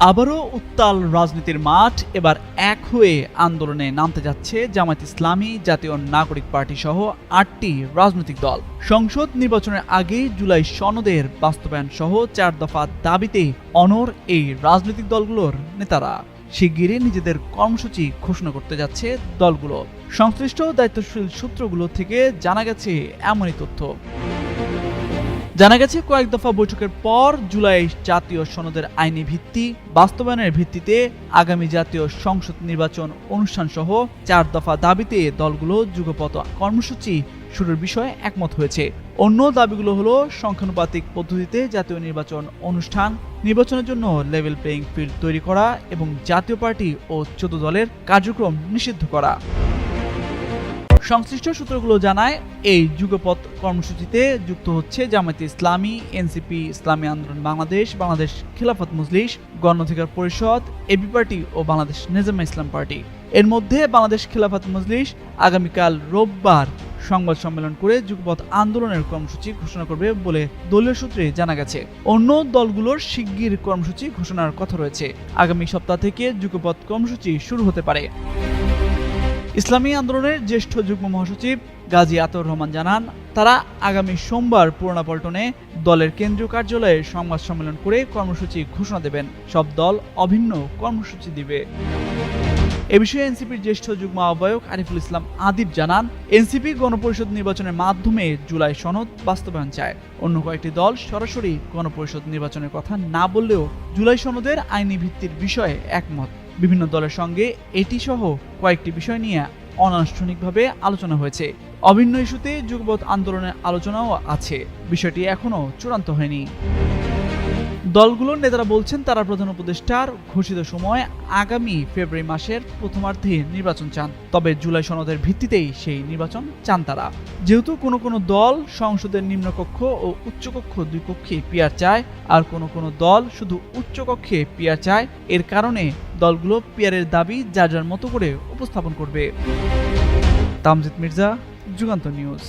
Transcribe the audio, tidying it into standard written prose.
আবারও উত্তাল রাজনীতির মাঠ। এবার এক হয়ে আন্দোলনে নামতে যাচ্ছে জামায়াত ইসলামী, জাতীয় নাগরিক পার্টি সহ ৮টি রাজনৈতিক দল। সংসদ নির্বাচনের আগে জুলাই সনদের বাস্তবায়ন সহ 4 দফা দাবিতে অনড় এই রাজনৈতিক দলগুলোর নেতারা শিগগিরই নিজেদের কর্মসূচি ঘোষণা করতে যাচ্ছে দলগুলো। সংশ্লিষ্ট দায়িত্বশীল সূত্রগুলো থেকে জানা গেছে এমনই তথ্য। জানা গেছে, কয়েক দফা বৈঠকের পর জুলাই জাতীয় সনদের আইনি ভিত্তি বাস্তবায়নের ভিত্তিতে আগামী জাতীয় সংসদ নির্বাচন অনুষ্ঠান সহ 4 দফা দাবিতে দলগুলো যুগপৎ কর্মসূচি শুরুর বিষয়ে একমত হয়েছে। অন্য দাবিগুলো হলো সংখ্যানুপাতিক পদ্ধতিতে জাতীয় নির্বাচন অনুষ্ঠান, নির্বাচনের জন্য লেভেল প্লেইং ফিল্ড তৈরি করা এবং জাতীয় পার্টি ও 14 দলের কার্যক্রম নিষিদ্ধ করা। সংশ্লিষ্ট সূত্রগুলো জানায়, এই যুগপৎ কর্মসূচিতে যুক্ত হচ্ছে জামায়াতে ইসলামী, এনসিপি, ইসলামী আন্দোলন বাংলাদেশ, বাংলাদেশ খেলাফত মজলিস, গণ অধিকার পরিষদ, এবি পার্টি ও বাংলাদেশ নেজামে ইসলাম পার্টি। এর মধ্যে বাংলাদেশ খেলাফত মজলিস আগামীকাল রোববার সংবাদ সম্মেলন করে যুগপৎ আন্দোলনের কর্মসূচি ঘোষণা করবে বলে দলীয় সূত্রে জানা গেছে। অন্য দলগুলোর শিগগির কর্মসূচি ঘোষণার কথা রয়েছে। আগামী সপ্তাহ থেকে যুগপৎ কর্মসূচি শুরু হতে পারে। ইসলামী আন্দোলনের জ্যেষ্ঠ যুগ্ম মহাসচিব গাজী আতাউর রহমান জানান, তারা আগামী সোমবার পুরানা পল্টনে দলের কেন্দ্রীয় কার্যালয়ে সংবাদ সম্মেলন করে কর্মসূচি ঘোষণা দেবেন। সব দল অভিন্ন কর্মসূচি দিবে। এ বিষয়ে এনসিপির জ্যেষ্ঠ যুগ্ম আহ্বায়ক আরিফুল ইসলাম আদিব জানান, এনসিপি গণপরিষদ নির্বাচনের মাধ্যমে জুলাই সনদ বাস্তবায়ন চায়। অন্য কয়েকটি দল সরাসরি গণপরিষদ নির্বাচনের কথা না বললেও জুলাই সনদের আইনি ভিত্তির বিষয়ে একমত। বিভিন্ন দলের সঙ্গে এটি সহ কয়েকটি বিষয় নিয়ে অনানুষ্ঠানিকভাবে আলোচনা হয়েছে। অভিন্ন ইস্যুতে যুগপৎ আন্দোলনের আলোচনাও আছে। বিষয়টি এখনো চূড়ান্ত হয়নি। দলগুলোর নেতারা বলছেন, তারা প্রধান উপদেষ্টার ঘোষিত সময় আগামী ফেব্রুয়ারি মাসের প্রথমার্ধে নির্বাচন চান। তবে জুলাই সনদের ভিত্তিতেই সেই নির্বাচন চান তারা। যেহেতু কোনো দল সংসদের নিম্নকক্ষ ও উচ্চকক্ষ দুই কক্ষে পিআর চায়, আর কোনো দল শুধু উচ্চকক্ষে পিআর চায়, এর কারণে দলগুলো পিআরের দাবি যার যার মতো করে উপস্থাপন করবে। তামজিদ মির্জা, যুগান্তর নিউজ।